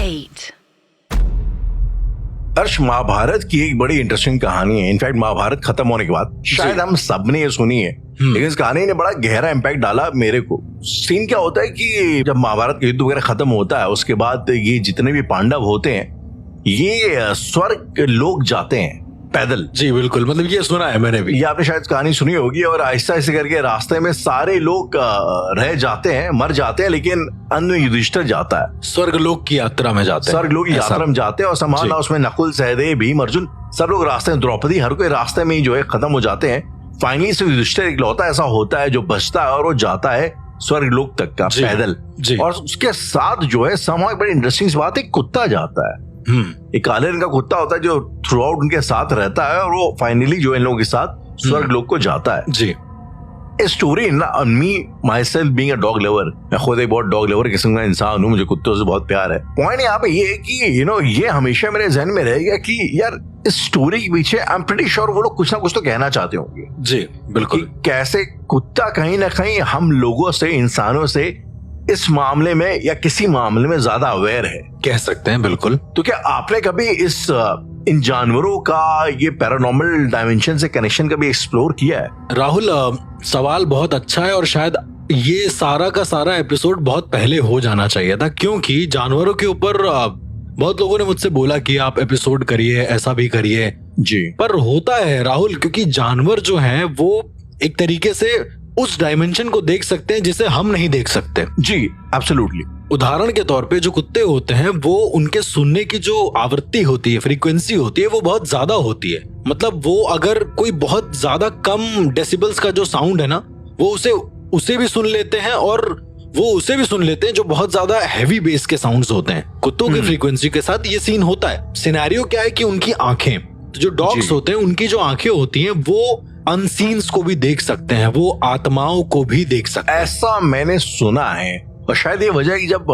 8. अर्श, महाभारत की एक बड़ी इंटरेस्टिंग कहानी है। इनफैक्ट महाभारत खत्म होने के बाद शायद हम सब ने ये सुनी है, लेकिन इस कहानी ने बड़ा गहरा इम्पैक्ट डाला मेरे को। सीन क्या होता है कि जब महाभारत का युद्ध वगैरह खत्म होता है, उसके बाद ये जितने भी पांडव होते हैं ये स्वर्ग लोग जाते हैं पैदल। जी बिल्कुल, मतलब ये सुना है मैंने भी। ये आपने शायद कहानी सुनी होगी। और आहिस्ता आहिस्ता करके रास्ते में सारे लोग रह जाते हैं, मर जाते हैं, लेकिन अंत में युधिष्ठिर जाता है, स्वर्गलोक की यात्रा में जाते हैं। स्वर्गलोक की यात्रा में जाते हैं और संभालना उसमें नकुल, सहदेव, भीम, अर्जुन सब लोग रास्ते में, द्रौपदी, हर कोई रास्ते में ही जो है खत्म हो जाते हैं। फाइनली से युधिष्ठिर इकलौता ऐसा होता है जो बचता है और वो जाता है स्वर्गलोक तक का पैदल। और उसके साथ जो है समाज एक बड़ी इंटरेस्टिंग बात है, कुत्ता जाता है। एक काले रंग का कुत्ता होता है जो थ्रू आउट उनके साथ रहता है और वो फाइनली जो इन लोगों के साथ स्वर्ग लोक को जाता है। जी, स्टोरी ना, me myself being a dog lover, मैं खुद एक बहुत डॉग लवर किस्म का इंसान हूँ, मुझे कुत्तों से बहुत प्यार है। पॉइंट यहाँ पे ये है कि ये हमेशा मेरे जहन में रहेगा कि यार इस स्टोरी के पीछे आई एम प्रीटी श्योर वो लोग कुछ ना कुछ तो कहना चाहते होंगे। जी बिल्कुल, कैसे कुत्ता कहीं ना कहीं हम लोगों से, इंसानों से इस मामले में या किसी मामले में ज्यादा अवेयर है, कह सकते हैं। बिल्कुल। तो क्या आपने कभी इन जानवरों का ये पैरानॉर्मल डायमेंशन से कनेक्शन कभी एक्सप्लोर किया है? राहुल, सवाल बहुत अच्छा है और शायद ये सारा का सारा एपिसोड बहुत पहले हो जाना चाहिए था, क्योंकि जानवरों के ऊपर बहुत लोगों ने मुझसे बोला कि आप एपिसोड करिए, ऐसा भी करिए। जी, पर होता है राहुल, क्योंकि जानवर जो हैं वो एक तरीके से उस डायमेंशन को देख सकते हैं जिसे हम नहीं देख सकते। जी एब्सोल्युटली। उदाहरण के तौर पे जो कुत्ते होते हैं वो, उनके सुनने की जो आवृत्ति होती है, फ्रीक्वेंसी होती है, वो बहुत ज्यादा होती है। मतलब वो अगर कोई बहुत ज्यादा कम डेसिबल्स का जो साउंड है ना, वो उसे भी सुन लेते हैं, और वो उसे भी सुन लेते हैं जो बहुत ज्यादा हैवी बेस के साउंड्स होते हैं। कुत्तों की फ्रीक्वेंसी के साथ ये सीन होता है। सिनेरियो क्या है कि उनकी आंखें, जो डॉग्स होते हैं उनकी जो आंखें होती हैं वो अनसीन्स को भी देख सकते हैं, वो आत्माओं को भी देख सकते हैं। ऐसा मैंने सुना है, और शायद ये वजह है कि जब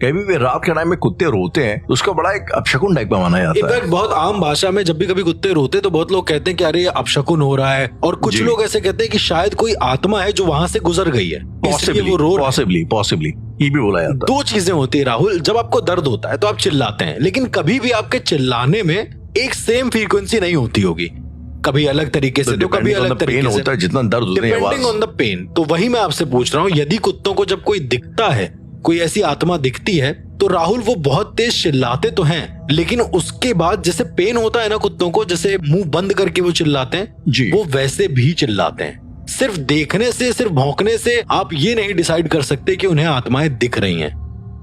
कभी भी रात के टाइम में कुत्ते रोते हैं तो उसका बड़ा एक अपशकुन टाइप का माना जाता है। इनफैक्ट बहुत आम भाषा में जब भी कभी कुत्ते रोते तो बहुत लोग कहते हैं कि अरे ये अपशकुन हो रहा है, और कुछ लोग ऐसे कहते हैं कि शायद कोई आत्मा है जो वहां से गुजर गई है, इसलिए वो रो रहा है। पॉसिबली ये भी बोला जाता है। दो चीजें होती है राहुल, जब आपको दर्द होता है तो आप चिल्लाते हैं, लेकिन कभी भी आपके चिल्लाने में एक सेम फ्रीक्वेंसी नहीं होती होगी, कभी अलग तरीके से, तो कभी अलग तरीके से, होता है जितना दर्द होता है, डिपेंडिंग ऑन द पेन। तो वही मैं आपसे पूछ रहा हूँ, यदि कुत्तों को जब कोई दिखता है, कोई ऐसी आत्मा दिखती है, तो राहुल वो बहुत तेज चिल्लाते तो हैं, लेकिन उसके बाद जैसे पेन होता है ना कुत्तों को, जैसे मुंह बंद करके वो चिल्लाते हैं, वो वैसे भी चिल्लाते हैं। सिर्फ देखने से, सिर्फ भौंकने से आप ये नहीं डिसाइड कर सकते कि उन्हें आत्माएं दिख रही हैं।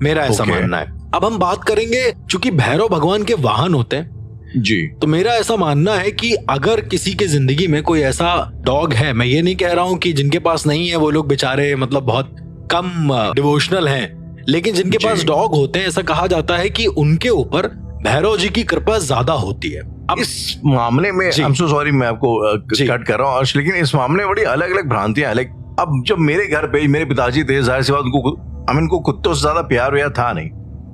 मेरा ऐसा मानना है। अब हम बात करेंगे, चूंकि भैरव भगवान के वाहन होते हैं जी, तो मेरा ऐसा मानना है कि अगर किसी के जिंदगी में कोई ऐसा डॉग है, मैं ये नहीं कह रहा हूं कि जिनके पास नहीं है वो लोग बेचारे मतलब बहुत कम डिवोशनल हैं, लेकिन जिनके पास डॉग होते हैं, ऐसा कहा जाता है कि उनके ऊपर भैरव जी की कृपा ज्यादा होती है। अब इस मामले में आई एम सो सॉरी, मैं आपको कट कर रहा हूँ, लेकिन इस मामले में बड़ी अलग अलग भ्रांतियां हैं। अब जब मेरे घर पे मेरे पिताजी थे, जाहिर सी बात उनको कुत्तों से ज्यादा प्यार व्यार था नहीं,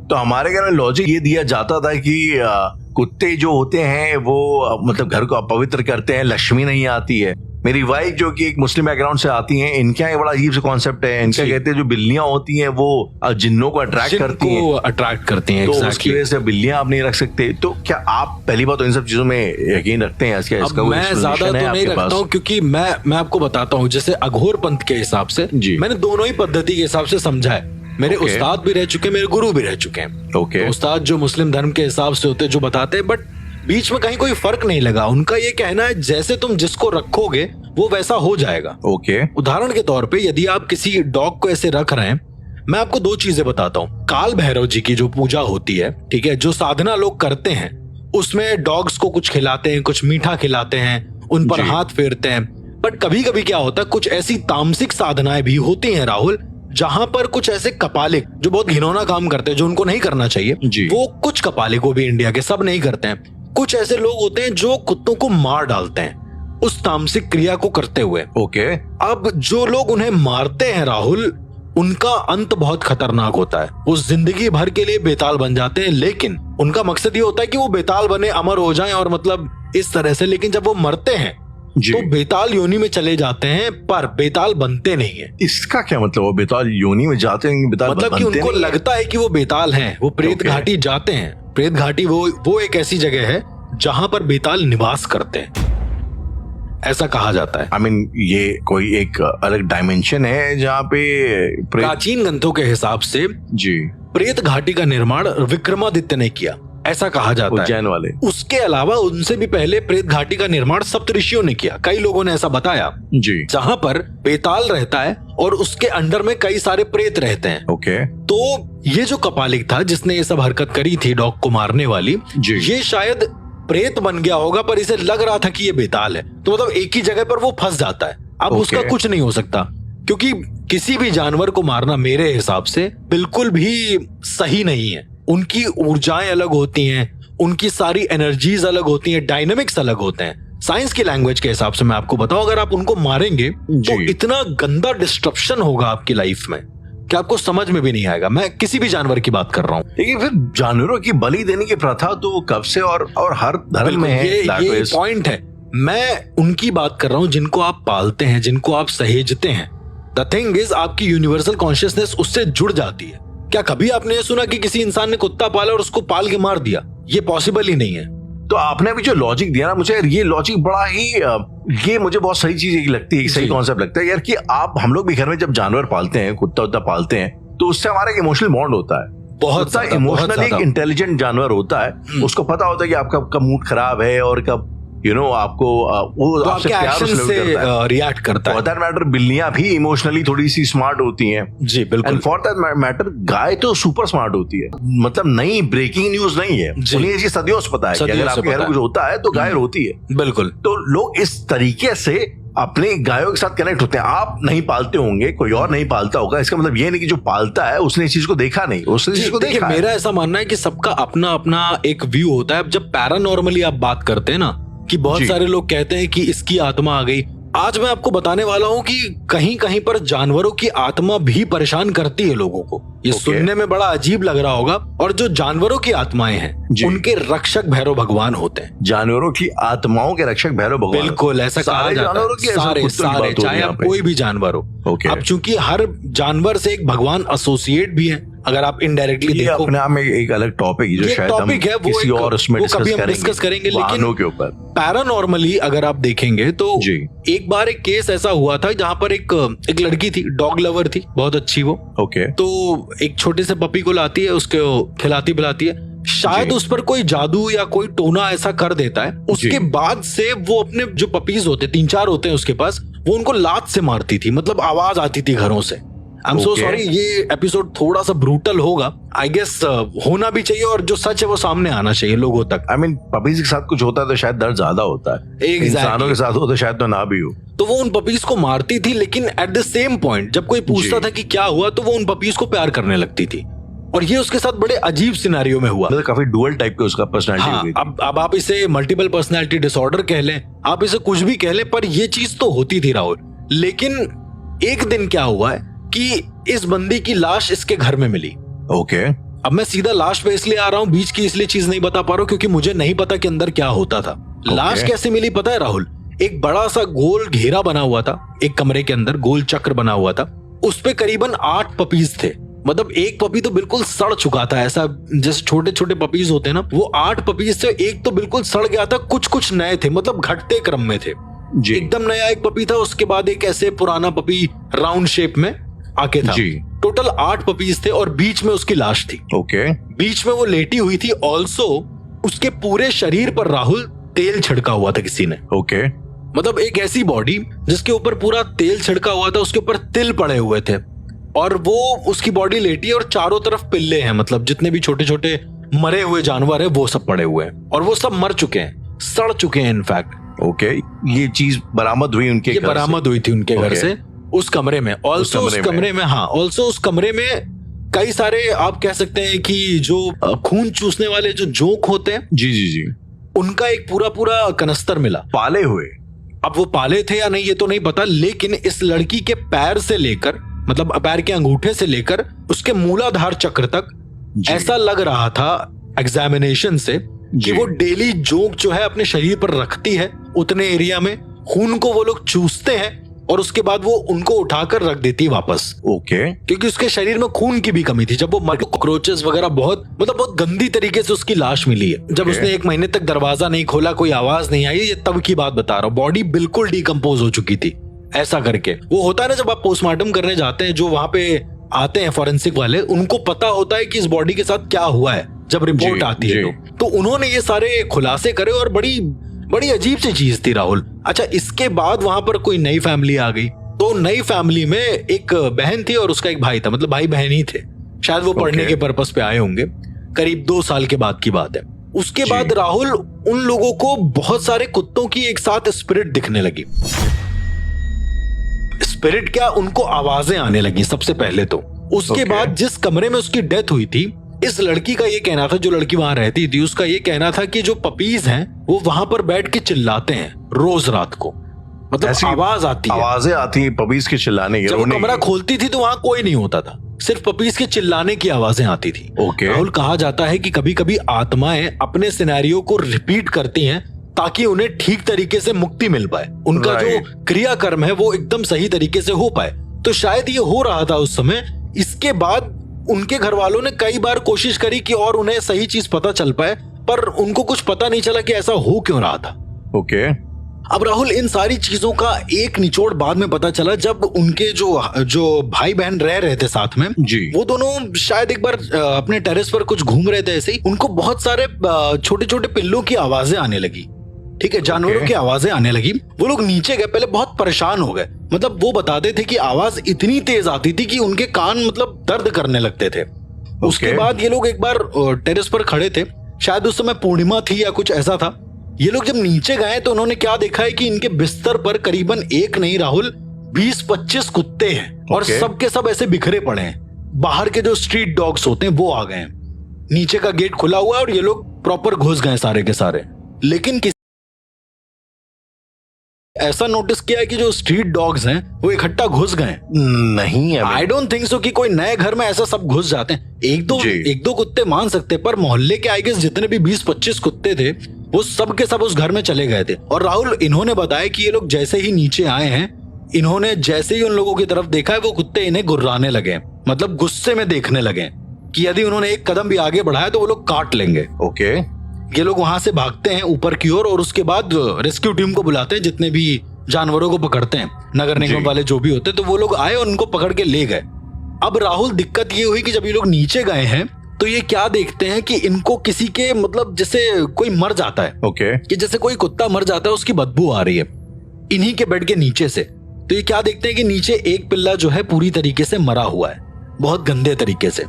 तो हमारे घर में लॉजिक ये दिया जाता था कि कुत्ते जो होते हैं वो मतलब घर को अपवित्र करते हैं, लक्ष्मी नहीं आती है। मेरी वाइफ जो कि एक मुस्लिम बैकग्राउंड से आती हैं, इनके यहाँ बड़ा अजीब सा कॉन्सेप्ट है। इनका कहते हैं जो बिल्लियां होती हैं वो जिन्नों को अट्रैक्ट करती हैं, तो उसकी वजह से बिल्लियां आप नहीं रख सकते। तो क्या आप पहली बात तो इन सब चीजों में यकीन रखते हैं? इसका मैं ज्यादा तो नहीं रखता हूँ, क्योंकि मैं आपको बताता हूँ, जैसे अघोर पंथ के हिसाब से मैंने दोनों ही पद्धति के हिसाब से समझा है। मेरे उस्ताद भी रह चुके, मेरे गुरु भी रह चुके हैं। तो उस्ताद जो मुस्लिम धर्म के हिसाब से होते हैं, जो बताते हैं, बट बीच में कहीं कोई फर्क नहीं लगा। उनका ये कहना है जैसे तुम जिसको रखोगे वो वैसा हो जाएगा। उदाहरण के तौर पे यदि आप किसी डॉग को ऐसे रख रहे हैं, मैं आपको दो चीजें बताता हूँ। काल भैरव जी की जो पूजा होती है, ठीक है, जो साधना लोग करते हैं, उसमें डॉग्स को कुछ खिलाते हैं, कुछ मीठा खिलाते हैं, उन पर हाथ फेरते हैं। बट कभी कभी क्या होता है, कुछ ऐसी तामसिक साधनाएं भी होती हैं राहुल, जहां पर कुछ ऐसे कपालिक जो बहुत घिनौना काम करते हैं, जो उनको नहीं करना चाहिए, वो कुछ कपालिक, वो भी इंडिया के, सब नहीं करते हैं। कुछ ऐसे लोग होते हैं जो कुत्तों को मार डालते हैं उस तामसिक क्रिया को करते हुए। अब जो लोग उन्हें मारते हैं राहुल, उनका अंत बहुत खतरनाक होता है। वो जिंदगी भर के लिए बेताल बन जाते हैं, लेकिन उनका मकसद ये होता है कि वो बेताल बने, अमर हो जाएं, और मतलब इस तरह से। लेकिन जब वो मरते हैं तो बेताल योनि में चले जाते हैं, पर बेताल बनते नहीं है। इसका क्या मतलब? वो बेताल योनि में जाते हैं, बेताल मतलब कि उनको लगता है कि वो बेताल हैं, वो प्रेत घाटी जाते हैं। प्रेत घाटी वो एक ऐसी जगह है जहां पर बेताल निवास करते हैं, ऐसा कहा जाता है। I mean, ये कोई एक अलग डायमेंशन है जहाँ पे प्राचीन ग्रंथों के हिसाब से जी प्रेत घाटी का निर्माण विक्रमादित्य ने किया, ऐसा कहा जाता है। उज्जैन वाले। उसके अलावा उनसे भी पहले प्रेत घाटी का निर्माण सप्तऋषियों ने किया, कई लोगों ने ऐसा बताया जी, जहां पर बेताल रहता है और उसके अंडर में कई सारे प्रेत रहते हैं। ओके। तो ये जो कपालिक था जिसने ये सब हरकत करी थी डॉग को मारने वाली, ये शायद प्रेत बन गया होगा, पर इसे लग रहा था कि ये बेताल है, तो मतलब एक ही जगह पर वो फंस जाता है। अब उसका कुछ नहीं हो सकता, क्योंकि किसी भी जानवर को मारना मेरे हिसाब से बिल्कुल भी सही नहीं है। उनकी ऊर्जाएं अलग होती हैं, उनकी सारी एनर्जीज अलग होती हैं, डायनामिक्स अलग होते हैं। साइंस की लैंग्वेज के हिसाब से मैं आपको बताऊं, अगर आप उनको मारेंगे तो इतना गंदा डिस्ट्रप्शन होगा आपकी लाइफ में कि आपको समझ में भी नहीं आएगा। मैं किसी भी जानवर की बात कर रहा हूँ। लेकिन फिर जानवरों की बलि देने की प्रथा तो कब से और हर धर्म में है। ये पॉइंट है, मैं उनकी बात कर रहा हूँ जिनको आप पालते हैं, जिनको आप सहेजते हैं। द थिंग इज, आपकी यूनिवर्सल कॉन्शियसनेस उससे जुड़ जाती है। क्या कभी आपने ये सुना कि किसी इंसान ने कुत्ता पाला और उसको पाल के मार दिया? ये पॉसिबल ही नहीं है। तो आपने भी जो लॉजिक दिया ना, मुझे ये लॉजिक बड़ा ही ये मुझे बहुत सही चीज लगती है, सही कॉन्सेप्ट लगता है यार, कि हम लोग भी घर में जब जानवर पालते हैं, कुत्ता उत्ता पालते हैं, तो उससे हमारा इमोशनल बॉन्ड होता है। बहुत सा इमोशनली एक इंटेलिजेंट जानवर होता है, उसको पता होता है कि आपका कब मूड खराब है और कब आपको वो तो आपके एक्शन से रिएक्ट करता है। फॉर दैट मैटर बिल्लियां भी इमोशनली थोड़ी सी स्मार्ट होती हैं। जी बिल्कुल। एंड फॉर दैट मैटर गाय तो सुपर स्मार्ट होती है। मतलब नई ब्रेकिंग न्यूज नहीं है, उन्हें ये सदियों से पता है कि अगर आपके घर कुछ होता है तो गाय रोती है। बिल्कुल। तो लोग इस तरीके से अपने गायों के साथ कनेक्ट होते हैं। आप नहीं पालते होंगे, कोई और नहीं पालता होगा, इसका मतलब ये नहीं कि जो पालता है उसने इस चीज को देखा नहीं, उसने इस चीज को देखा। मेरा ऐसा मानना है कि सबका अपना अपना एक व्यू होता है। जब पैरानॉर्मली आप बात करते हैं ना, कि बहुत सारे लोग कहते हैं कि इसकी आत्मा आ गई, आज मैं आपको बताने वाला हूं कि कहीं कहीं पर जानवरों की आत्मा भी परेशान करती है लोगों को। ये सुनने में बड़ा अजीब लग रहा होगा, और जो जानवरों की आत्माएं हैं उनके रक्षक भैरव भगवान होते हैं। जानवरों की आत्माओं के रक्षक भैरव भगवान, बिल्कुल ऐसा कहा जाता है। सारे चाहे आप कोई भी जानवर हो। अब चूंकि हर जानवर से एक भगवान एसोसिएट भी है, अगर आप इनडायरेक्टली देखो। अपने आप में एक अलग टॉपिक जो शायद हम किसी और उसमें डिस्कस करेंगे। लेकिन के ऊपर पैरानॉर्मली अगर आप देखेंगे तो एक बार एक केस ऐसा हुआ था जहां पर एक लड़की थी, डॉग लवर थी, बहुत अच्छी वो। तो एक छोटे से पपी को लाती है, उसको खिलाती पिलाती है, शायद उस पर कोई जादू या कोई टोना ऐसा कर देता है। उसके बाद से वो अपने जो पपीज होते, 3-4 होते हैं उसके पास, वो उनको लात से मारती थी, मतलब आवाज आती थी घरों से। आई एम सो सॉरी, ये एपिसोड थोड़ा सा ब्रूटल होगा, आई गेस होना भी चाहिए, और जो सच है वो सामने आना चाहिए लोगों तक। आई मीन पपीज के साथ कुछ होता है तो शायद दर्द ज्यादा होता है, इंसानों के साथ हो तो शायद तो ना भी हो। तो वो उन पपीज को मारती थी, लेकिन एट द सेम पॉइंट जब कोई पूछता था कि क्या हुआ, तो वो उन पपीज को प्यार करने लगती थी। और ये उसके साथ बड़े अजीब सिनेरियो में हुआ। मतलब काफी डुअल टाइप का उसका पर्सनालिटी हुई थी। अब आप इसे मल्टीपल पर्सनालिटी डिसऑर्डर कह लें, आप इसे कुछ भी कह लें, पर ये चीज तो होती थी राहुल। लेकिन एक दिन क्या हुआ है कि इस बंदी की लाश इसके घर में मिली। अब मैं सीधा लाश पे इसलिए आ रहा हूँ, बीच की इसलिए चीज नहीं बता पा रहा हूँ क्योंकि मुझे नहीं पता कि अंदर क्या होता था। लाश कैसे मिली पता है राहुल? एक बड़ा सा गोल घेरा बना हुआ था, एक कमरे के अंदर गोल चक्र बना हुआ था, उस पे करीबन 8 पपीज थे। मतलब एक पपी तो बिल्कुल सड़ चुका था, ऐसा जैसे छोटे छोटे पपीज होते हैं ना, वो 8 पपीज से एक तो बिल्कुल सड़ गया था, कुछ कुछ नए थे, मतलब घटते क्रम में थे। एकदम नया एक पपी था, उसके बाद एक ऐसे पुराना पपी राउंड शेप में आके था। टोटल 8 पपीज थे और बीच में उसकी लाश थी। बीच में वो लेटी हुई थी। ऑल्सो उसके पूरे शरीर पर राहुल तेल छिड़का हुआ था किसी ने। मतलब एक ऐसी बॉडी जिसके ऊपर पूरा तेल छिड़का हुआ था, उसके ऊपर तिल पड़े हुए थे, और वो उसकी बॉडी लेटी है और चारों तरफ पिल्ले हैं, मतलब जितने भी छोटे छोटे मरे हुए जानवर है वो सब पड़े हुए हैं, और वो सब मर चुके हैं, सड़ चुके हैं इनफैक्ट। ये चीज बरामद हुई उनके घर से? बरामद हुई थी उनके घर से, उस कमरे में। ऑल्सो उस कमरे में, हाँ, ऑल्सो उस कमरे में कई सारे आप कह सकते हैं कि जो खून चूसने वाले जो जोंक होते हैं, जी, उनका एक पूरा कनस्तर मिला, पाले हुए। अब वो पाले थे या नहीं ये तो नहीं पता, लेकिन इस लड़की के पैर से लेकर, मतलब पैर के अंगूठे से लेकर उसके मूलाधार चक्र तक ऐसा लग रहा था एग्जामिनेशन से कि वो डेली जोंक जो है अपने शरीर पर रखती है, उतने एरिया में खून को वो लोग चूसते हैं और उसके बाद वो उनको उठाकर रख देती है वापस। ओके। क्योंकि उसके शरीर में खून की भी कमी थी। जब वो कॉकरोचेस वगैरह बहुत गंदी तरीके से उसकी लाश मिली है। जब उसने 1 महीने तक दरवाजा नहीं खोला, कोई आवाज नहीं आई, ये तब की बात बता रहा हूँ। बॉडी बिल्कुल डिकम्पोज हो चुकी थी। ऐसा करके वो होता है ना, जब आप पोस्टमार्टम करने जाते हैं, जो वहां पे आते हैं फॉरेंसिक वाले, उनको पता होता है कि इस बॉडी के साथ क्या हुआ है जब रिपोर्ट आती है। तो उन्होंने ये सारे खुलासे करे और बड़ी अजीब सी चीज थी राहुल। अच्छा, इसके बाद वहां पर कोई नई फैमिली आ गई। तो नई फैमिली में एक बहन थी और उसका एक भाई था, मतलब भाई बहन ही थे। शायद वो पढ़ने के पर्पस पे आए होंगे। करीब 2 साल के बाद की बात है। उसके बाद राहुल, उन लोगों को बहुत सारे कुत्तों की एक साथ स्पिरिट दिखने लगी। स्पिरिट क्या, उनको आवाजें आने लगी सबसे पहले तो। उसके बाद जिस कमरे में उसकी डेथ हुई थी, इस लड़की का ये कहना था, जो लड़की वहां रहती थी, उसका ये कहना था कि जो पपीज हैं वो वहां पर बैठ के चिल्लाते हैं रोज रात को। मतलब आवाज आती है, आवाजें आती हैं पपीज के चिल्लाने की। जब कमरा खोलती थी तो वहां कोई नहीं होता था, सिर्फ पपीज के चिल्लाने की आवाजें आती थी। राहुल, कहा जाता है कि कभी कभी आत्माएं अपने सिनेरियो को रिपीट करती हैं ताकि उन्हें ठीक तरीके से मुक्ति मिल पाए, उनका जो क्रियाकर्म है वो एकदम सही तरीके से हो पाए। तो शायद ये हो रहा था उस समय। इसके बाद उनके घर वालों ने कई बार कोशिश करी कि और उन्हें सही चीज पता चल पाए, पर उनको कुछ पता नहीं चला कि ऐसा हो क्यों रहा था। अब राहुल, इन सारी चीजों का एक निचोड़ बाद में पता चला, जब उनके जो भाई बहन रह रहे थे साथ में जी, वो दोनों शायद एक बार अपने टेरेस पर कुछ घूम रहे थे। ऐसे ही उनको बहुत सारे छोटे छोटे पिल्लों की आवाजें आने लगी। ठीक है, जानवरों की आवाजें आने लगी। वो लोग नीचे गए, पहले बहुत परेशान हो गए। मतलब वो बताते थे कि आवाज इतनी तेज आती थी कि उनके कान मतलब दर्द करने लगते थे। उसके बाद ये लोग एक बार टेरेस पर खड़े थे, शायद उस समय पूर्णिमा थी या कुछ ऐसा था। ये लोग जब नीचे गए तो उन्होंने क्या देखा है कि इनके बिस्तर पर करीबन एक नहीं राहुल 20-25 कुत्ते हैं और सबके सब ऐसे बिखरे पड़े हैं। बाहर के जो स्ट्रीट डॉग्स होते हैं वो आ गए हैं। नीचे का गेट खुला हुआ है और ये लोग प्रॉपर घुस गए सारे के सारे। लेकिन ऐसा नोटिस किया है कि जो स्ट्रीट डॉग्स हैं वो इकट्ठा घुस गए नहीं। आई डोंट थिंक सो कि कोई नए घर में ऐसा सब घुस जाते हैं। एक दो कुत्ते मान सकते, पर मोहल्ले के आई गेस जितने भी 20-25 कुत्ते थे वो सब के सब उस घर में चले गए थे। और राहुल, इन्होंने बताया कि ये लोग जैसे ही नीचे आए हैं, इन्होंने जैसे ही उन लोगों की तरफ देखा है, वो कुत्ते इन्हें गुर्राने लगे, मतलब गुस्से में देखने लगे कि यदि उन्होंने एक कदम भी आगे बढ़ाया तो वो लोग काट लेंगे। ये लोग वहां से भागते हैं ऊपर की ओर और उसके बाद रेस्क्यू टीम को बुलाते हैं, जितने भी जानवरों को पकड़ते हैं, नगर निगम वाले जो भी होते, तो वो लोग आए और उनको पकड़ के ले गए। अब राहुल, दिक्कत ये हुई कि जब ये लोग नीचे गए हैं तो ये क्या देखते हैं कि इनको किसी के, मतलब जैसे कोई मर जाता है, कि जैसे कोई कुत्ता मर जाता है, उसकी बदबू आ रही है इन्हीं के बेड के नीचे से। तो ये क्या देखते हैं कि नीचे एक पिल्ला जो है पूरी तरीके से मरा हुआ है, बहुत गंदे तरीके से।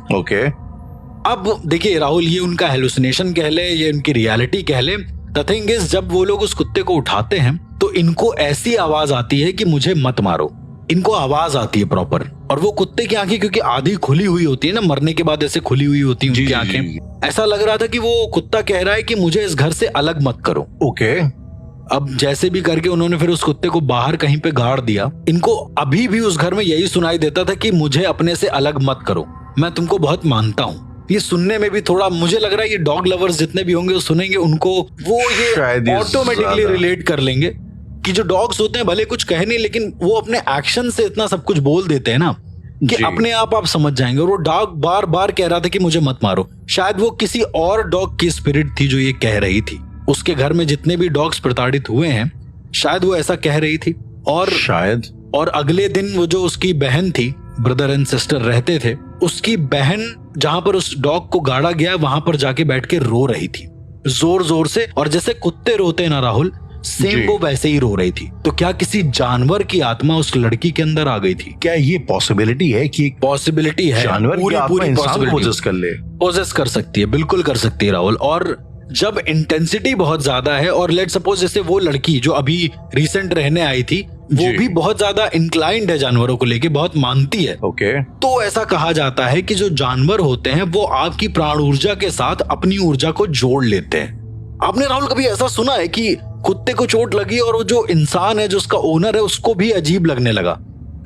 अब देखिए राहुल, ये उनका हेलुसिनेशन कह ले, ये उनकी रियलिटी कह ले। द थिंग इज, जब वो लोग उस कुत्ते को उठाते हैं तो इनको ऐसी आवाज आती है कि मुझे मत मारो। इनको आवाज आती है प्रॉपर। और वो कुत्ते की आंखें क्योंकि आधी खुली हुई होती है ना, मरने के बाद ऐसे खुली हुई होती है उनकी आंखें, ऐसा लग रहा था कि वो कुत्ता कह रहा है कि मुझे इस घर से अलग मत करो। अब जैसे भी करके उन्होंने फिर उस कुत्ते को बाहर कहीं पे गाड़ दिया। इनको अभी भी उस घर में यही सुनाई देता था कि मुझे अपने से अलग मत करो, मैं तुमको बहुत मानता हूँ। ये सुनने में भी थोड़ा मुझे लग रहा है ये डॉग लवर्स जितने भी होंगे वो सुनेंगे, उनको वो ये ऑटोमेटिकली रिलेट कर लेंगे कि जो डॉग्स होते हैं भले कुछ कहे नहीं, लेकिन वो अपने एक्शन से इतना सब कुछ बोल देते हैं ना कि अपने आप समझ जाएंगे। और वो डॉग बार बार कह रहा था कि मुझे मत मारो। शायद वो किसी और डॉग की स्पिरिट थी जो ये कह रही थी। उसके घर में जितने भी डॉग्स प्रताड़ित हुए हैं, शायद वो ऐसा कह रही थी। और अगले दिन वो जो उसकी बहन थी, ब्रदर एंड सिस्टर रहते थे, उसकी बहन जहां पर उस डॉग को गाड़ा गया वहां पर जाके बैठ के रो रही थी जोर जोर से। और जैसे कुत्ते रोते हैं ना राहुल, सेम वो वैसे ही रो रही थी। तो क्या किसी जानवर की आत्मा उस लड़की के अंदर आ गई थी? क्या ये पॉसिबिलिटी है कि पॉसिबिलिटी है जानवर की आत्मा इंसान को पोजेस कर सकती है, बिल्कुल कर सकती है राहुल। और जब इंटेंसिटी बहुत ज्यादा है, और लेट सपोज जैसे वो लड़की जो अभी रिसेंट रहने आई थी, वो भी बहुत ज्यादा इंक्लाइंड है जानवरों को लेके, बहुत मानती है। तो ऐसा कहा जाता है कि जो जानवर होते हैं वो आपकी प्राण ऊर्जा के साथ अपनी ऊर्जा को जोड़ लेते हैं। आपने राहुल कभी ऐसा सुना है कि कुत्ते को चोट लगी और वो जो इंसान है, जो उसका ओनर है, उसको भी अजीब लगने लगा,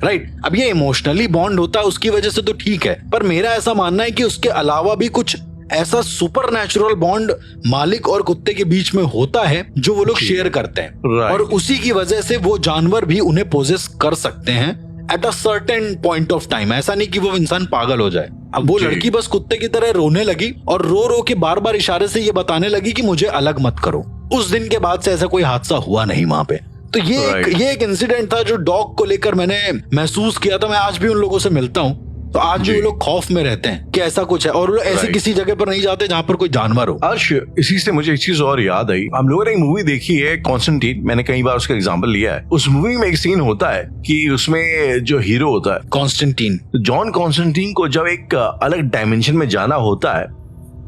राइट? अब ये इमोशनली बॉन्ड होता है उसकी वजह से तो ठीक है, पर मेरा ऐसा मानना है कि उसके अलावा भी कुछ ऐसा सुपर नेचुरल बॉन्ड मालिक और कुत्ते के बीच में होता है जो वो लोग शेयर करते हैं, और उसी की वजह से वो जानवर भी उन्हें पोजेस कर सकते हैं at a certain point of time. ऐसा नहीं कि वो इंसान पागल हो जाए। अब वो लड़की बस कुत्ते की तरह रोने लगी और रो रो के बार बार इशारे से ये बताने लगी कि मुझे अलग मत करो। उस दिन के बाद से ऐसा कोई हादसा हुआ नहीं वहां पे। तो ये एक इंसिडेंट था जो डॉग को लेकर मैंने महसूस किया था। मैं आज भी उन लोगों से मिलता हूँ तो आज भी वो लोग खौफ में रहते हैं कि ऐसा कुछ है, और वो ऐसी किसी जगह पर नहीं जाते जहाँ पर कोई जानवर हो। अर्श, इसी से मुझे एक चीज और याद आई। हम लोगों ने एक मूवी देखी है कॉन्स्टेंटीन, मैंने कई बार उसका एग्जांपल लिया है। उस मूवी में एक सीन होता है कि उसमें जो हीरो होता है कॉन्स्टेंटीन, जॉन कॉन्स्टेंटीन को जब एक अलग डायमेंशन में जाना होता है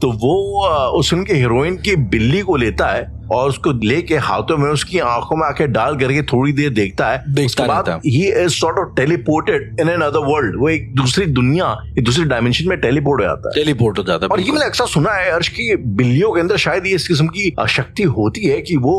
तो वो उस फिल्म के हीरोइन की बिल्ली को लेता है और उसको लेके हाथों में उसकी आंखों में आके डाल करके थोड़ी देर देखता है। उसके बाद he is sort of teleported in another world. वो एक दूसरी दुनिया, एक दूसरी डायमेंशन में टेलीपोर्ट हो जाता है। और ये मैंने अक्सर सुना है अर्श की बिल्लियों के अंदर शायद ये इस किस्म की शक्ति होती है कि वो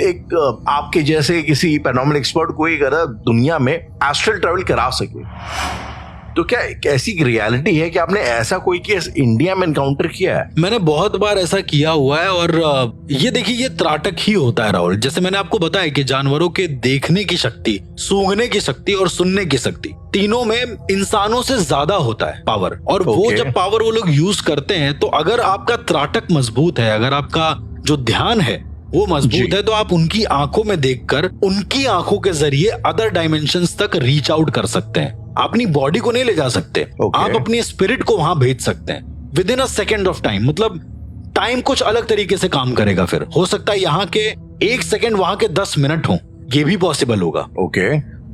एक आपके जैसे किसी पैरानॉर्मल एक्सपर्ट को एक अलग दुनिया में एस्ट्रल ट्रैवल करा सके। तो क्या ऐसी रियलिटी है कि आपने ऐसा कोई केस इंडिया में एनकाउंटर किया है? मैंने बहुत बार ऐसा किया हुआ है, और ये देखिए ये त्राटक ही होता है राहुल। जैसे मैंने आपको बताया कि जानवरों के देखने की शक्ति, सूंघने की शक्ति और सुनने की शक्ति, तीनों में इंसानों से ज्यादा होता है पावर। और वो जब पावर वो लोग यूज करते हैं तो अगर आपका त्राटक मजबूत है, अगर आपका जो ध्यान है वो मजबूत है, तो आप उनकी आंखों में देखकर उनकी आंखों के जरिए अदर डायमेंशंस तक रीच आउट कर सकते हैं। अपनी बॉडी को नहीं ले जा सकते, आप अपनी स्पिरिट को वहां भेज सकते हैं with in a second of time. मतलब टाइम कुछ अलग तरीके से काम करेगा। फिर हो सकता है यहाँ के 1 सेकेंड वहां के 10 मिनट हो, ये भी पॉसिबल होगा।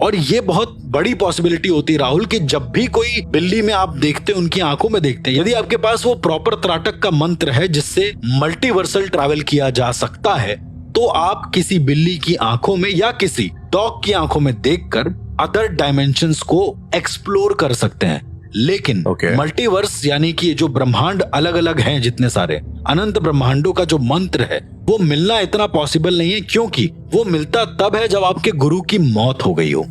और ये बहुत बड़ी पॉसिबिलिटी होती है राहुल कि जब भी कोई बिल्ली में आप देखते हैं, उनकी आंखों में देखते हैं, यदि आपके पास वो प्रॉपर त्राटक का मंत्र है जिससे मल्टीवर्सल ट्रैवल किया जा सकता है, तो आप किसी बिल्ली की आंखों में या किसी डॉग की आंखों में देखकर अदर डायमेंशंस को एक्सप्लोर कर सकते हैं। लेकिन मल्टीवर्स यानी कि जो ब्रह्मांड अलग अलग हैं, जितने सारे अनंत ब्रह्मांडों का जो मंत्र है वो मिलना इतना पॉसिबल नहीं है, क्योंकि वो मिलता तब है जब आपके गुरु की मौत हो गई हो।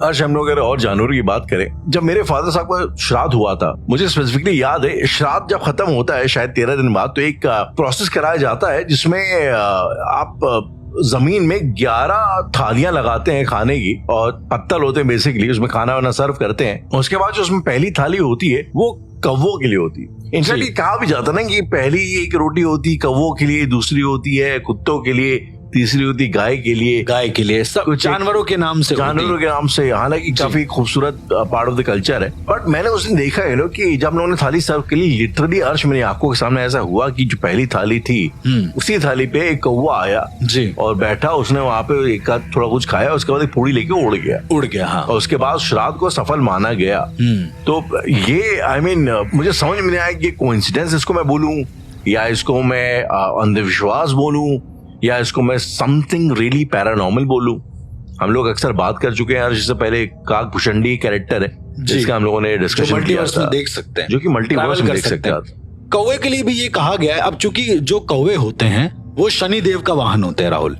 आज हम लोग अगर और जानवरों की बात करें, जब मेरे फादर साहब का श्राद्ध हुआ था, मुझे स्पेसिफिकली याद है, श्राद्ध जब खत्म होता है शायद 13 दिन बाद, तो एक प्रोसेस कराया जाता है जिसमें आप जमीन में 11 थालियां लगाते हैं खाने की, और पत्तल होते हैं बेसिकली, उसमें खाना वाना सर्व करते हैं। उसके बाद जो उसमें पहली थाली होती है वो कौवों के लिए होती है। इनफैक्ट ये कहा भी जाता ना कि पहली एक रोटी होती कौवों के लिए, दूसरी होती है कुत्तों के लिए, तीसरी होती गाय के लिए, सब जानवरों के नाम से हालांकि काफी खूबसूरत पार्ट ऑफ द कल्चर है। बट मैंने उस दिन देखा है कि जब लोगों ने थाली सर्व के लिए, लिटरली अर्श मेरी आंखों के सामने ऐसा हुआ कि जो पहली थाली थी उसी थाली पे एक कौवा आया जी, और बैठा, उसने वहां पे एक थोड़ा कुछ खाया, उसके बाद एक पूड़ी लेके उड़ गया। हाँ। और उसके बाद श्राद्ध को सफल माना गया। तो ये मुझे समझ में नहीं आया कि कोइंसिडेंस इसको मैं बोलूं, या इसको मैं अंधविश्वास बोलूं, या इसको मैं समथिंग रियली पैरानॉर्मल बोलूं। हम लोग अक्सर बात कर चुके हैं, जिससे पहले काकभूषणी कैरेक्टर है जिसका हम लोगों ने डिस्कशन किया था, देख सकते हैं, जो कि मल्टीवर्स में देख सकते हैं। कौवे के लिए भी ये कहा गया है। अब चूंकि जो कौवे होते हैं वो शनिदेव का वाहन होते हैं राहुल,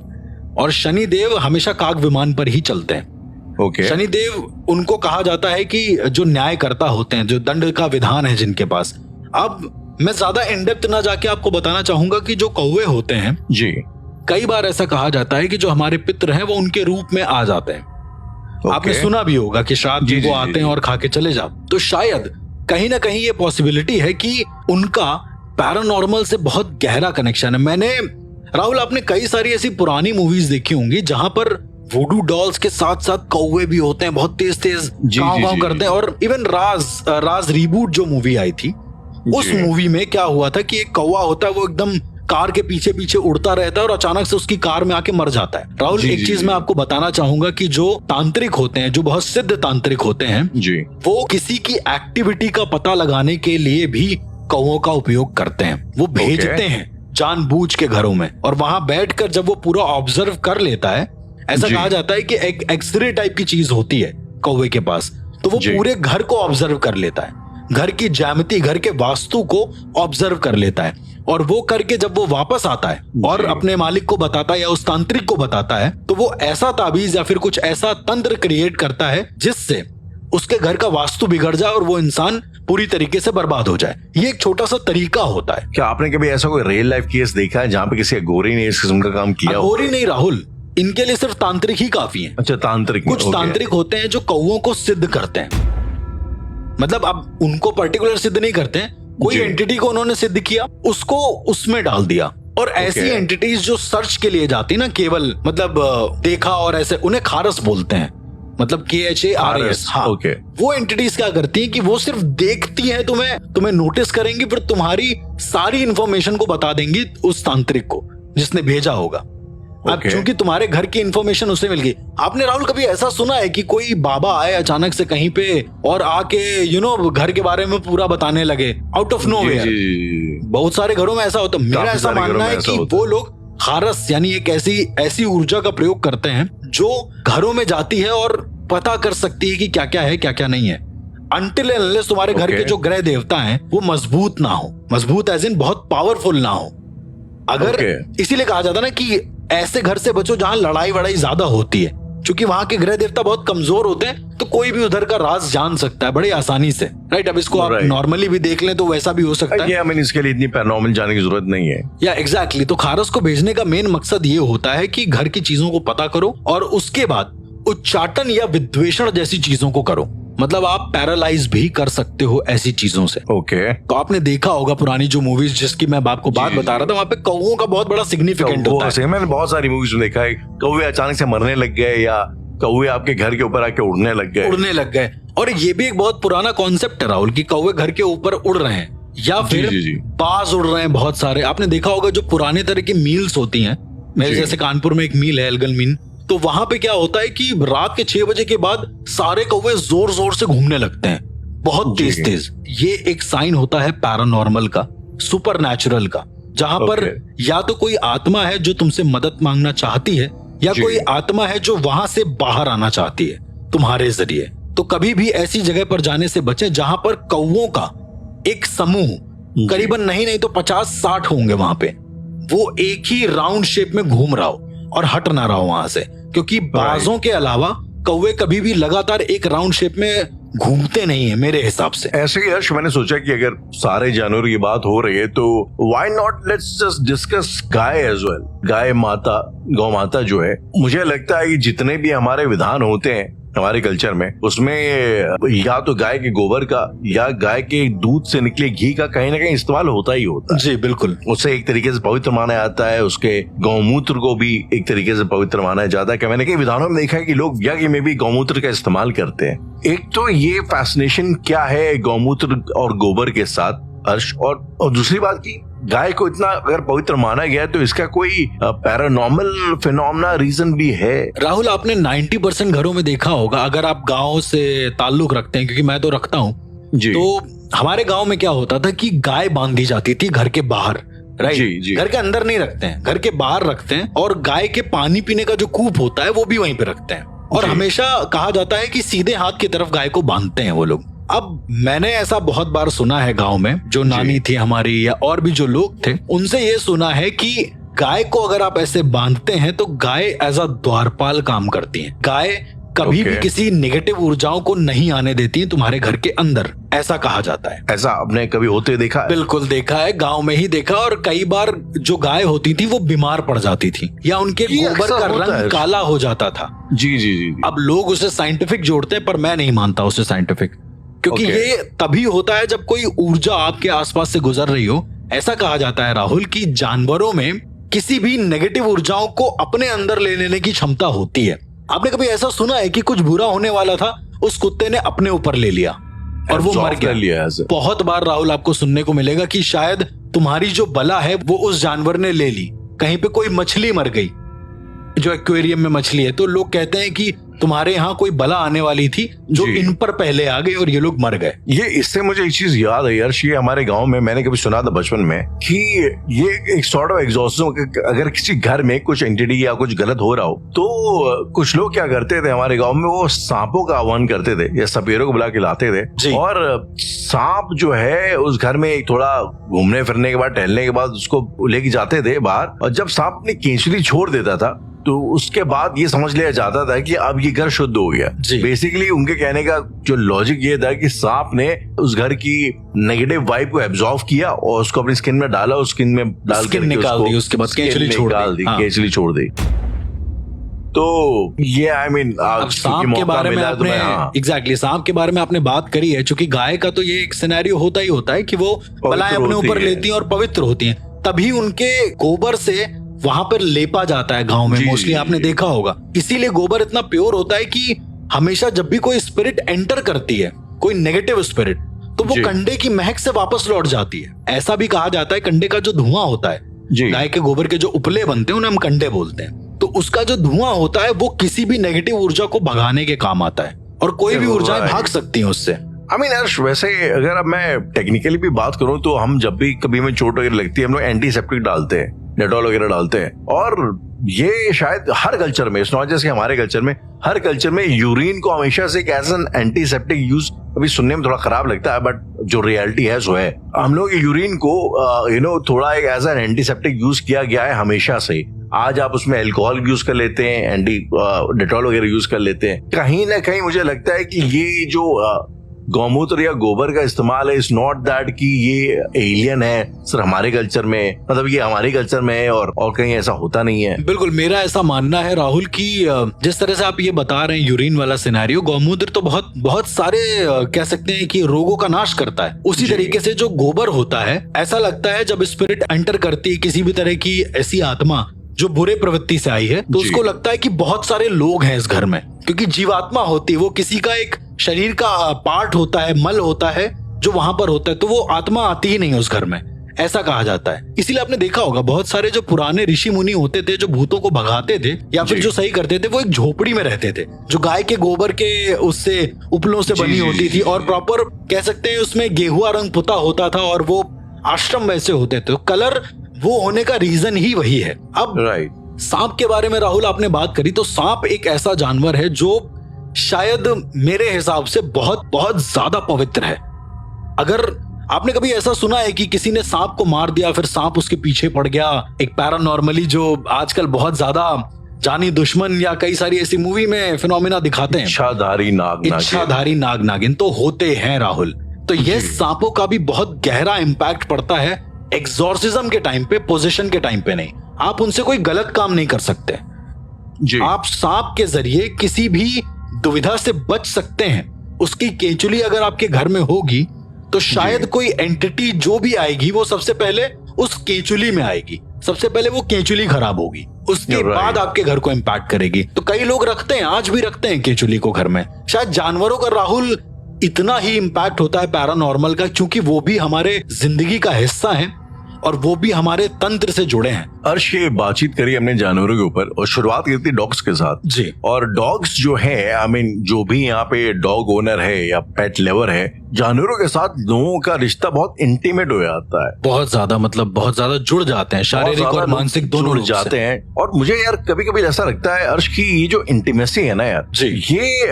और शनिदेव हमेशा काक विमान पर ही चलते हैं। शनिदेव उनको कहा जाता है कि जो न्यायकर्ता होते हैं, जो दंड का विधान है जिनके पास। अब मैं ज्यादा इन डेप्थ ना जाके आपको बताना चाहूंगा कि जो कौवे होते हैं जी, कई बार ऐसा कहा जाता है कि जो हमारे पितृ हैं वो उनके रूप में आ जाते हैं। आपने सुना भी होगा कि श्राद्ध वो आते हैं और खा के चले जाते। तो शायद कहीं ना कहीं ये पॉसिबिलिटी है कि उनका पैरानॉर्मल से बहुत गहरा कनेक्शन है। मैंने राहुल, आपने कई सारी ऐसी पुरानी मूवीज देखी होंगी जहां पर वुडू डॉल्स के साथ साथ कौवे भी होते हैं, बहुत तेज तेज काव करते हैं। और इवन राज रीबूट जो मूवी आई थी, उस मूवी में क्या हुआ था कि एक कौवा होता है, वो एकदम कार के पीछे पीछे उड़ता रहता है और अचानक से उसकी कार में आके मर जाता है। राहुल, एक चीज मैं आपको बताना चाहूंगा कि जो तांत्रिक होते हैं, जो बहुत सिद्ध तांत्रिक होते हैं जी, वो किसी की एक्टिविटी का पता लगाने के लिए भी कौवों का उपयोग करते हैं। वो भेजते हैं जानबूझ के घरों में, और वहां बैठकर जब वो पूरा ऑब्जर्व कर लेता है, ऐसा कहा जाता है कि एक एक्सरे टाइप की चीज होती है कौवे के पास, तो वो पूरे घर को ऑब्जर्व कर लेता है, घर की ज्यामिति, घर के वास्तु को ऑब्जर्व कर लेता है। और वो करके जब वो वापस आता है और अपने मालिक को बताता है या उस तांत्रिक को बताता है, तो वो ऐसा ताबीज या फिर कुछ ऐसा तंत्र क्रिएट करता है जिससे उसके घर का वास्तु बिगड़ जाए और वो इंसान पूरी तरीके से बर्बाद हो जाए। ये एक छोटा सा तरीका होता है। क्या आपने कभी ऐसा कोई रियल लाइफ केस देखा है जहाँ पे किसी अघोरी ने इस किस्म का काम किया? अघोरी नहीं राहुल, इनके लिए सिर्फ तांत्रिक ही काफी है। अच्छा, तांत्रिक। कुछ तांत्रिक होते हैं जो कौवों को सिद्ध करते हैं, मतलब अब उनको पर्टिकुलर सिद्ध नहीं करते हैं, कोई एंटिटी को उन्होंने सिद्ध किया, उसको उसमें डाल दिया। और ऐसी एंटिटीज जो सर्च के लिए जाती है ना, केवल मतलब देखा और ऐसे, उन्हें खारस बोलते हैं, मतलब KHARAS। हाँ, वो एंटिटीज क्या करती हैं कि वो सिर्फ देखती हैं तुम्हें नोटिस करेंगी, फिर तुम्हारी सारी इंफॉर्मेशन को बता देंगी उस तांत्रिक को जिसने भेजा होगा। अब चूंकि तुम्हारे घर की इंफॉर्मेशन उसे मिल गई। आपने राहुल कभी ऐसा सुना है कि कोई बाबा आए अचानक से कहीं पे और आके घर के बारे में पूरा बताने लगे आउट ऑफ नोवेयर? बहुत सारे घरों में ऐसा होता है। मेरा ऐसा मानना है कि वो लोग खारस यानी एक ऐसी ऊर्जा का प्रयोग करते हैं जो घरों में जाती है और पता कर सकती है कि क्या क्या है क्या क्या नहीं है। अनटिल एंड अनलेस तुम्हारे घर के जो ग्रह देवता हैं वो मजबूत ना हो, मजबूत एज इन बहुत पावरफुल ना हो। अगर इसीलिए कहा जाता ना कि ऐसे घर से बचो जहां लड़ाई वड़ाई ज्यादा होती है, क्योंकि वहां के ग्रह देवता बहुत कमजोर होते हैं, तो कोई भी उधर का राज जान सकता है बड़ी आसानी से। राइट, अब इसको आप नॉर्मली भी देख लें तो वैसा भी हो सकता है। इसके लिए इतनी पैरानॉर्मल जाने की जरूरत नहीं है। या एग्जैक्टली। तो खारस को भेजने का मेन मकसद ये होता है कि घर की चीजों को पता करो और उसके बाद उच्चाटन या विद्वेषण जैसी चीजों को करो। मतलब आप पैरालाइज भी कर सकते हो ऐसी चीजों से। तो आपने देखा होगा पुरानी जो मूवीज जिसकी मैं आपको बात बता रहा था, वहाँ पे कौवों का बहुत बड़ा सिग्निफिकेंट होता है। मैंने बहुत सारी मूवीज में देखा है, कौवे अचानक से मरने लग गए या कौवे आपके घर के ऊपर आके उड़ने लग गए। और ये भी एक बहुत पुराना कॉन्सेप्ट है राहुल, कि कौवे घर के ऊपर उड़ रहे हैं या फिर बाज उड़ रहे हैं बहुत सारे। आपने देखा होगा जो पुराने तरह की मील्स होती हैं, मेरे जैसे कानपुर में एक मील है एल्गन मील, तो वहां पे क्या होता है कि रात के 6 बजे के बाद सारे कौवे जोर जोर से घूमने लगते हैं, बहुत तेज तेज। ये एक साइन होता है पैरानॉर्मल का, सुपर नेचुरल का, जहां पर या तो कोई आत्मा है जो तुमसे मदद मांगना चाहती है या कोई आत्मा है जो वहां से बाहर आना चाहती है तुम्हारे जरिए। तो कभी भी ऐसी जगह पर जाने से बचे जहां पर कौवों का एक समूह करीबन नहीं तो 50-60 होंगे वहां पे, वो एक ही राउंड शेप में घूम रहा हो और हट ना रहा हो वहां से, क्योंकि बाजों के अलावा कौवे कभी भी लगातार एक राउंड शेप में घूमते नहीं है मेरे हिसाब से। ऐसे ही यश मैंने सोचा कि अगर सारे जानवरों की बात हो रही है तो why not let's just discuss गाय एज वेल। गाय माता, गौ माता जो है, मुझे लगता है कि जितने भी हमारे विधान होते हैं हमारे कल्चर में, उसमें या तो गाय के गोबर का या गाय के दूध से निकले घी का कहीं ना कहीं इस्तेमाल होता ही होता है। जी बिल्कुल। उससे एक तरीके से पवित्र माना जाता है, उसके गौमूत्र को भी एक तरीके से पवित्र माना जाता है। मैंने कई विधानों में देखा है कि लोग यज्ञ में भी गौमूत्र का इस्तेमाल करते हैं। एक तो ये फैसिनेशन क्या है गौमूत्र और गोबर के साथ हर्ष, और दूसरी बात की गाय को इतना अगर पवित्र माना गया तो इसका कोई पैरानॉर्मल फिनोमेना रीजन भी है? राहुल, आपने 90% घरों में देखा होगा, अगर आप गांव से ताल्लुक रखते हैं, क्योंकि मैं तो रखता हूँ, तो हमारे गांव में क्या होता था कि गाय बांधी जाती थी घर के बाहर। राइट, घर के अंदर नहीं रखते हैं, घर के बाहर रखते हैं, और गाय के पानी पीने का जो कूप होता है वो भी वहीं पे रखते हैं। और हमेशा कहा जाता है कि सीधे हाथ की तरफ गाय को बांधते हैं वो लोग। अब मैंने ऐसा बहुत बार सुना है गांव में, जो नानी थी हमारी या और भी जो लोग थे, उनसे ये सुना है कि गाय को अगर आप ऐसे बांधते हैं तो गाय एज अ द्वारपाल काम करती है। गाय कभी भी किसी नेगेटिव ऊर्जाओं को नहीं आने देती है तुम्हारे घर के अंदर, ऐसा कहा जाता है। ऐसा आपने कभी होते देखा है? बिल्कुल देखा है, गांव में ही देखा। और कई बार जो गाय होती थी वो बीमार पड़ जाती थी या उनके गोबर का रंग काला हो जाता था। जी। अब लोग उसे साइंटिफिक जोड़ते हैं, पर मैं नहीं मानता उसे साइंटिफिक, क्योंकि ये तभी होता है जब कोई ऊर्जा आपके आसपास से गुजर रही हो। ऐसा कहा जाता है राहुल कि जानवरों में किसी भी नेगेटिव ऊर्जाओं को अपने अंदर ले लेने की क्षमता होती है। आपने कभी ऐसा सुना है कि कुछ बुरा होने वाला था, उस कुत्ते ने अपने ऊपर ले लिया और वो मर गया? बहुत बार राहुल आपको सुनने को मिलेगा कि शायद तुम्हारी जो बला है वो उस जानवर ने ले ली। कहीं पे कोई मछली मर गई, जो एक्वेरियम में मछली है, तो लोग कहते हैं कि तुम्हारे यहाँ कोई बला आने वाली थी जो इन पर पहले आ गई और ये लोग मर गए। ये इससे मुझे एक चीज याद है यार, ये हमारे गांव में मैंने कभी सुना था बचपन में कि ये एक सॉर्ट ऑफ एग्जॉस्टिंग, अगर किसी घर में कुछ एंटिटी या कुछ गलत हो रहा हो तो कुछ लोग क्या करते थे हमारे गांव में, वो सांपों का आह्वान करते थे या सपेरों को बुला के लाते थे, और सांप जो है उस घर में थोड़ा घूमने फिरने के बाद, टहलने के बाद उसको लेके जाते थे बाहर, और जब सांप अपनी केंचुली छोड़ देता था तो तो उसके बाद ये समझ लिया जाता था कि अब ये घर शुद्ध हो गया। बेसिकली उनके कहने का जो लॉजिक ये था कि सांप ने उस घर की नेगेटिव वाइब को एब्जॉर्व किया और उसको अपनी स्किन में डाला, उस स्किन में डाल के निकाल दी, उसके बाद केचुली छोड़ दी। तो ये आई मीन सांप के बारे में आपने एग्जैक्टली सांप के बारे में आपने बात करी है, क्योंकि गाय का तो ये एक सिनेरियो होता ही होता है कि वो बलाएं अपने ऊपर लेती हैं और पवित्र होती हैं, तभी उनके गोबर से वहां पर लेपा जाता है गांव में। मोस्टली आपने देखा होगा, इसीलिए गोबर इतना प्योर होता है कि हमेशा जब भी कोई स्पिरिट एंटर करती है, कोई नेगेटिव स्पिरिट, तो वो कंडे की महक से वापस लौट जाती है। ऐसा भी कहा जाता है कंडे का जो धुआं होता है, गाय के गोबर के जो उपले बनते हैं उन्हें हम कंडे बोलते हैं, तो उसका जो धुआं होता है वो किसी भी नेगेटिव ऊर्जा को भगाने के काम आता है और कोई भी ऊर्जाएं भाग सकती हैं उससे। आई मीन अर्श, वैसे अगर अब मैं टेक्निकली भी बात करूं तो हम जब भी कभी हमें चोट वगैरह लगती है हम लोग एंटीसेप्टिक डालते हैं, डेटॉल वगैरह डालते हैं, और ये शायद हर कल्चर में, नॉट जैसे हमारे कल्चर में, हर कल्चर में यूरिन को हमेशा से एक एज एन एंटीसेप्टिक यूज, अभी सुनने में थोड़ा खराब लगता है बट जो रियलिटी है सो है, हम लोग यूरिन को थोड़ा एक एज एन एंटीसेप्टिक यूज किया गया है हमेशा से। आज आप उसमें अल्कोहल यूज कर लेते हैं, डेटॉल वगैरह यूज कर लेते हैं, कहीं ना कहीं मुझे लगता है कि ये जो गौमूत्र या गोबर का इस्तेमाल है, इज नॉट दैट कि ये एलियन है सिर्फ हमारे कल्चर में, मतलब ये हमारे कल्चर में है और कहीं ऐसा होता नहीं है। बिल्कुल, मेरा ऐसा मानना है राहुल कि जिस तरह से आप ये बता रहे हैं यूरिन वाला सिनेरियो, गौमूत्र तो बहुत सारे कह सकते हैं कि रोगों का नाश करता है। उसी तरीके से जो गोबर होता है, ऐसा लगता है जब स्पिरिट एंटर करती है किसी भी तरह की ऐसी आत्मा जो बुरे प्रवृत्ति से आई है, तो उसको लगता है कि बहुत सारे लोग हैं इस घर में, क्योंकि जीवात्मा होती है, वो किसी का एक शरीर का पार्ट होता है, मल होता है जो वहां पर होता है, तो वो आत्मा आती ही नहीं है उस घर में, ऐसा कहा जाता है। इसीलिए आपने देखा होगा बहुत सारे जो पुराने ऋषि मुनि होते थे जो भूतों को भगाते थे या फिर जो सही करते थे, वो एक झोपड़ी में रहते थे जो गाय के गोबर के उससे उपलों से बनी होती थी और प्रॉपर कह सकते हैं उसमें गेहुआ रंग पुता होता था और वो आश्रम वैसे होते थे। कलर वो होने का रीजन ही वही है। अब सांप के बारे में राहुल आपने बात करी, तो सांप एक ऐसा जानवर है जो शायद मेरे हिसाब से बहुत बहुत ज्यादा पवित्र है। अगर आपने कभी ऐसा सुना है कि किसी ने सांप को मार दिया फिर सांप उसके पीछे पड़ गया, एक पैरानॉर्मली जो आजकल बहुत ज्यादा जानी दुश्मन या कई सारी ऐसी मूवी में फिनोमिना दिखाते हैं, इच्छाधारी नाग नागिन तो होते हैं राहुल। तो ये सांपों का भी बहुत गहरा इंपैक्ट पड़ता है एक्सॉर्सिज्म के टाइम पे, पोजीशन के टाइम पे नहीं। आप उनसे कोई गलत काम नहीं कर सकते जी। आप सांप के जरिए किसी भी दुविधा से बच सकते हैं। उसकी केंचुली अगर आपके घर में होगी तो शायद कोई एंटिटी जो भी आएगी वो सबसे पहले उस केंचुली में आएगी, सबसे पहले वो केंचुली खराब होगी, उसके बाद आपके घर को इम्पैक्ट करेगी। तो कई लोग रखते हैं, आज भी रखते हैं केंचुली को घर में। शायद जानवरों का राहुल इतना ही इम्पैक्ट होता है पैरानॉर्मल का, क्योंकि वो भी हमारे जिंदगी का हिस्सा है और वो भी हमारे तंत्र से जुड़े हैं। अर्श, ये बातचीत करी हमने जानवरों के ऊपर और शुरुआत की थी डॉग्स के साथ जी। और डॉग्स जो है, आई मीन जो भी यहाँ पे डॉग ओनर है या पेट लेवर है, जानवरों के साथ लोगों का रिश्ता बहुत इंटीमेट हो जाता है, बहुत ज्यादा, मतलब बहुत ज्यादा जुड़ जाते हैं, शारीरिक और मानसिक दोनों जुड़ जाते हैं। और मुझे यार कभी कभी ऐसा लगता है अर्श की ये जो इंटीमेसी है ना यार जी, ये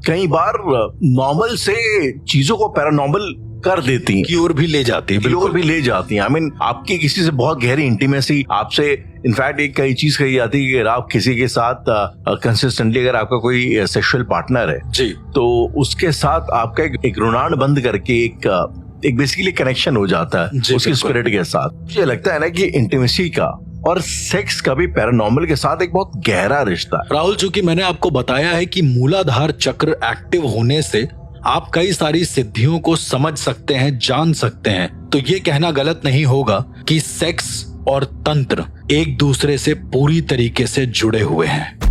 कई बार नॉर्मल से चीजों को पैरानॉर्मल कर देती हैं, की ओर भी ले जाती हैं, आई मीन आपकी किसी से बहुत गहरी इंटीमेसी, आपसे इनफैक्ट एक कई चीज कही जाती है कि आप किसी के साथ कंसिस्टेंटली अगर आपका कोई सेक्सुअल पार्टनर है जी, तो उसके साथ आपका एक ऋणान बंद करके एक बेसिकली कनेक्शन हो जाता है उसकी स्पिरिट के साथ। मुझे लगता है ना कि इंटीमेसी का और सेक्स का भी पैरानॉर्मल के साथ एक बहुत गहरा रिश्ता है। राहुल, चूंकि मैंने आपको बताया है कि मूलाधार चक्र एक्टिव होने से आप कई सारी सिद्धियों को समझ सकते हैं, जान सकते हैं, तो ये कहना गलत नहीं होगा कि सेक्स और तंत्र एक दूसरे से पूरी तरीके से जुड़े हुए हैं।